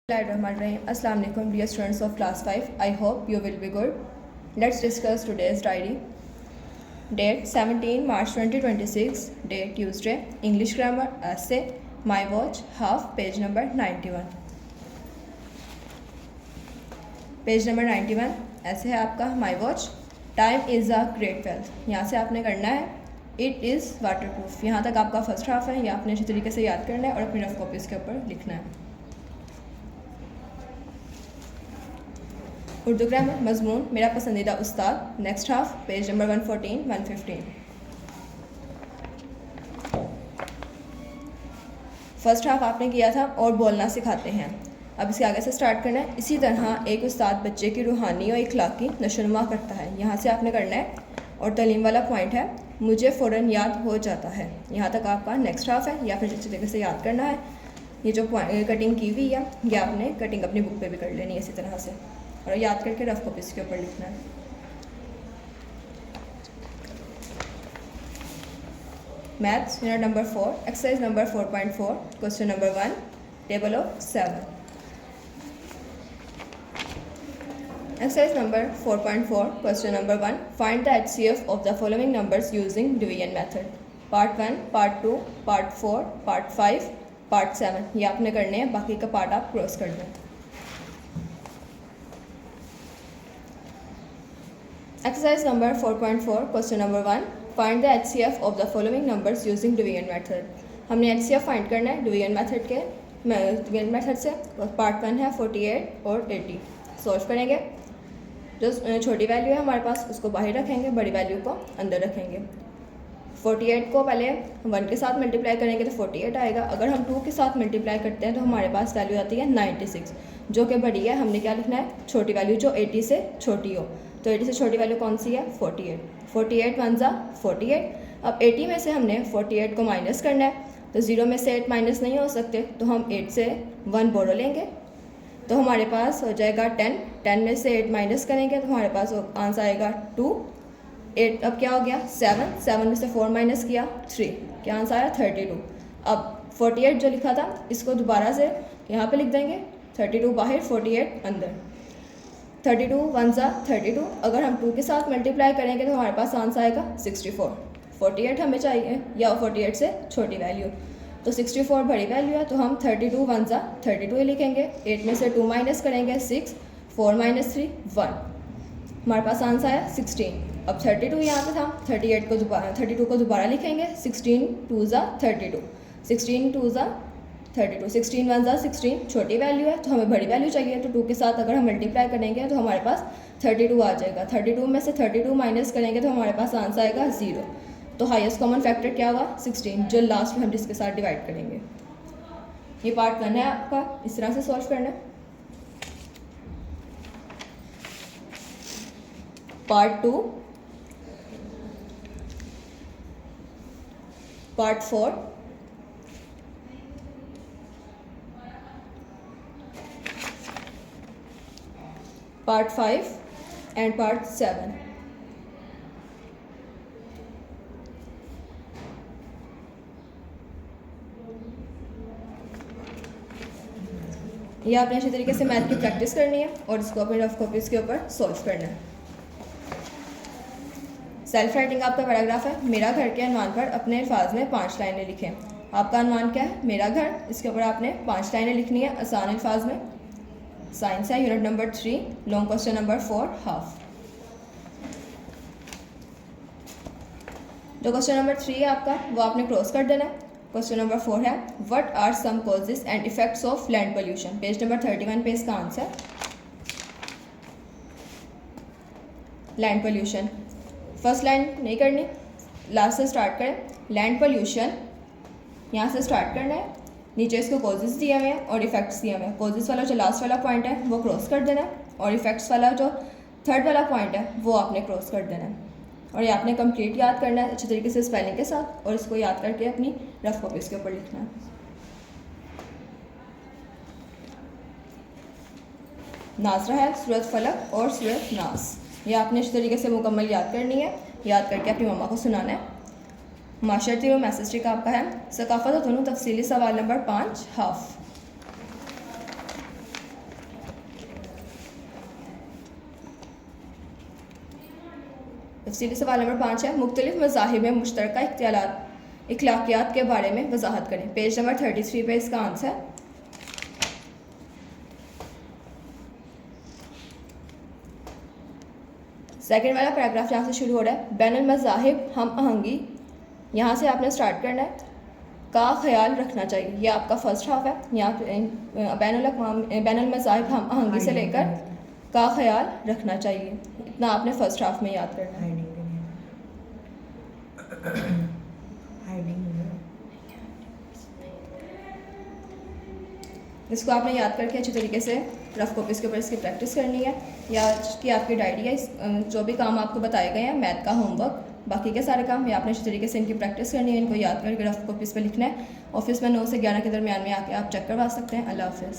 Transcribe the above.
Assalamu alaikum dear students of class 5. I hope you will be good. Let's discuss today's diary. Date 17 March 2026. Date Tuesday. English grammar essay My Watch half page number 91. Page number 91 ऐसे है आपका My Watch. Time is a great wealth. यहाँ से आपने करना है It is waterproof. यहाँ तक आपका फर्स्ट हाफ है, ये आपने अच्छी तरीके से याद करना है और अपनी रफ कॉपीज़ के ऊपर लिखना है. उर्दू ग्रामर मजमून मेरा पसंदीदा उस्ताद. Next half page number 114 115. First half आपने किया था और बोलना सिखाते हैं. अब इसके आगे से स्टार्ट करना है. इसी तरह एक उस्ताद बच्चे की रूहानी और इखलाकी नशोनुमा करता है. यहाँ से आपने करना है और तालीम वाला पॉइंट है मुझे फ़ौरन याद हो जाता है. यहाँ तक आपका नेक्स्ट हाफ है, या फिर अच्छी तरीके से याद करना है. ये जो कटिंग की हुई है ये आपने कटिंग अपनी बुक पे भी कर लेनी है इसी तरह से, और याद करके रफ कॉपीज़ के ऊपर लिखना है. Maths unit number 4 exercise number 4.4 question number 1 table of 7. Exercise number 4.4 question number 1 find the HCF of the following numbers using division method. Part 1, part 2, part 4, part 5, part 7 ये आपने करने हैं. बाकी का पार्ट आप क्रॉस कर दें. Exercise number 4.4 question number 1 find the HCF of the following numbers using division method. हमने HCF फाइंड करना है डिवीजन मेथड से. पार्ट 1 है 48 और 80. सॉल्व करेंगे. जो छोटी वैल्यू है हमारे पास उसको बाहर रखेंगे, बड़ी वैल्यू को अंदर रखेंगे. 48 को पहले 1 के साथ मल्टीप्लाई करेंगे तो 48 आएगा. अगर हम 2 के साथ मल्टीप्लाई करते हैं तो हमारे पास वैल्यू आती है 96 जो कि बड़ी है. हमने क्या लिखना है छोटी वैल्यू जो 80 से छोटी हो. तो 80 से छोटी वैल्यू कौन सी है 48. 48 1 जा 48. अब 80 में से हमने 48 को माइनस करना है तो 0 में से 8 माइनस नहीं हो सकते, तो हम 8 से 1 बोरो लेंगे तो हमारे पास हो जाएगा 10. 10 में से 8 माइनस करेंगे तो हमारे पास आंसर आएगा 2. 8 अब क्या हो गया 7. 7 में से 4 माइनस किया 3. क्या आंसर आया 32. अब 48 जो लिखा था इसको दोबारा से यहाँ पे लिख देंगे. 32 बाहर 48 अंदर. 32 1 जा 32. अगर हम 2 के साथ मल्टीप्लाई करेंगे तो हमारे पास आंसर आएगा 64. 48 हमें चाहिए या 48 से छोटी वैल्यू, तो 64 बड़ी वैल्यू है तो हम 32 1 जा 32 ही लिखेंगे. 8 में से 2 माइनस करेंगे 6. 4 माइनस 3 1. हमारे पास आंसर आया 16. अब 32 यहाँ पे था. 32 को दोबारा लिखेंगे. 16 2 जा 32. 16 2 जा 32. 16 1 जा 16 छोटी वैल्यू है तो हमें बड़ी वैल्यू चाहिए, तो 2 के साथ अगर हम मल्टीप्लाई करेंगे तो हमारे पास 32 आ जाएगा. 32 में से 32 माइनस करेंगे तो हमारे पास आंसर आएगा 0. तो हाईएस्ट कॉमन फैक्टर क्या होगा 16 जो लास्ट में हम जिसके साथ डिवाइड करेंगे. ये पार्ट 1 है आपका, इस तरह से सॉल्व करना है. Part 2, part 4, part 5 and part 7. ये आपने अच्छी तरीके से मैथ की प्रैक्टिस करनी है और इसको अपने रफ कॉपीज़ के ऊपर सॉल्व करना है. सेल्फ राइटिंग आपका पैराग्राफ है. मेरा घर के अनवान पर अपने अल्फाज में 5 लाइनें लिखें. आपका अनवान क्या है मेरा घर, इसके ऊपर आपने 5 लाइनें लिखनी है आसान अल्फाज में. साइंस है unit number 3 long question number 4 half. जो क्वेश्चन नंबर 3 है आपका वो आपने क्रॉस कर देना है. क्वेश्चन नंबर 4 है what are some causes and effects of land pollution. Page number 31 पे इसका आंसर. लैंड पोल्यूशन फर्स्ट लाइन नहीं करनी, लास्ट से स्टार्ट करें. लैंड पोल्यूशन यहाँ से स्टार्ट करना है. नीचे इसको कॉजेज दिए हुए हैं और इफेक्ट्स दिए हुए हैं. कॉजेज वाला जो लास्ट वाला पॉइंट है वो क्रॉस कर देना है और इफेक्ट्स वाला जो थर्ड वाला पॉइंट है वो आपने क्रॉस कर देना है. और ये आपने कंप्लीट याद करना है अच्छे तरीके से स्पेलिंग के साथ, और इसको याद करके अपनी रफ कॉपीज़ के ऊपर लिखना है. नाजरा है सूरत फलक और सूरत नास. ये आपने इस तरीके से मुकम्मल याद करनी है. याद करके अपनी मम्मा को सुनाना है. माशरती और मैसेज ट्रिक आपका है सकाफत और दोनों तफसीली सवाल नंबर 5 हाफ. तफसीली सवाल नंबर 5 है, मुख्तलिफ मज़ाहिब में मुश्तरका इखलाकियात के बारे में वजाहत करें। पेज नंबर 33 पे इसका आंसर। सेकंड वाला पैराग्राफ यहाँ से शुरू हो रहा है, बैनुल मज़ाहिब हम आहंगी, यहाँ से आपने स्टार्ट करना है, का ख्याल रखना चाहिए। ये आपका फर्स्ट हाफ है। यहाँ बैनुल मज़ाहिब हम आहंगी से लेकर का ख्याल रखना चाहिए, इतना आपने फर्स्ट हाफ में याद करना है। इसको आपने याद करके अच्छी तरीके से रफ कॉपीज़ के ऊपर इसकी प्रैक्टिस करनी है, या कि आपकी डायरी है। जो भी काम आपको बताए गए हैं मैथ का होमवर्क, बाकी के सारे काम ये आपने अच्छी तरीके से इनकी प्रैक्टिस करनी है, इनको याद करके रफ कॉपीज़ पे लिखना है। ऑफिस में 9 से 11 के दरमियान में आके आप चेक करवा सकते हैं। अल्लाह हाफ़िज़।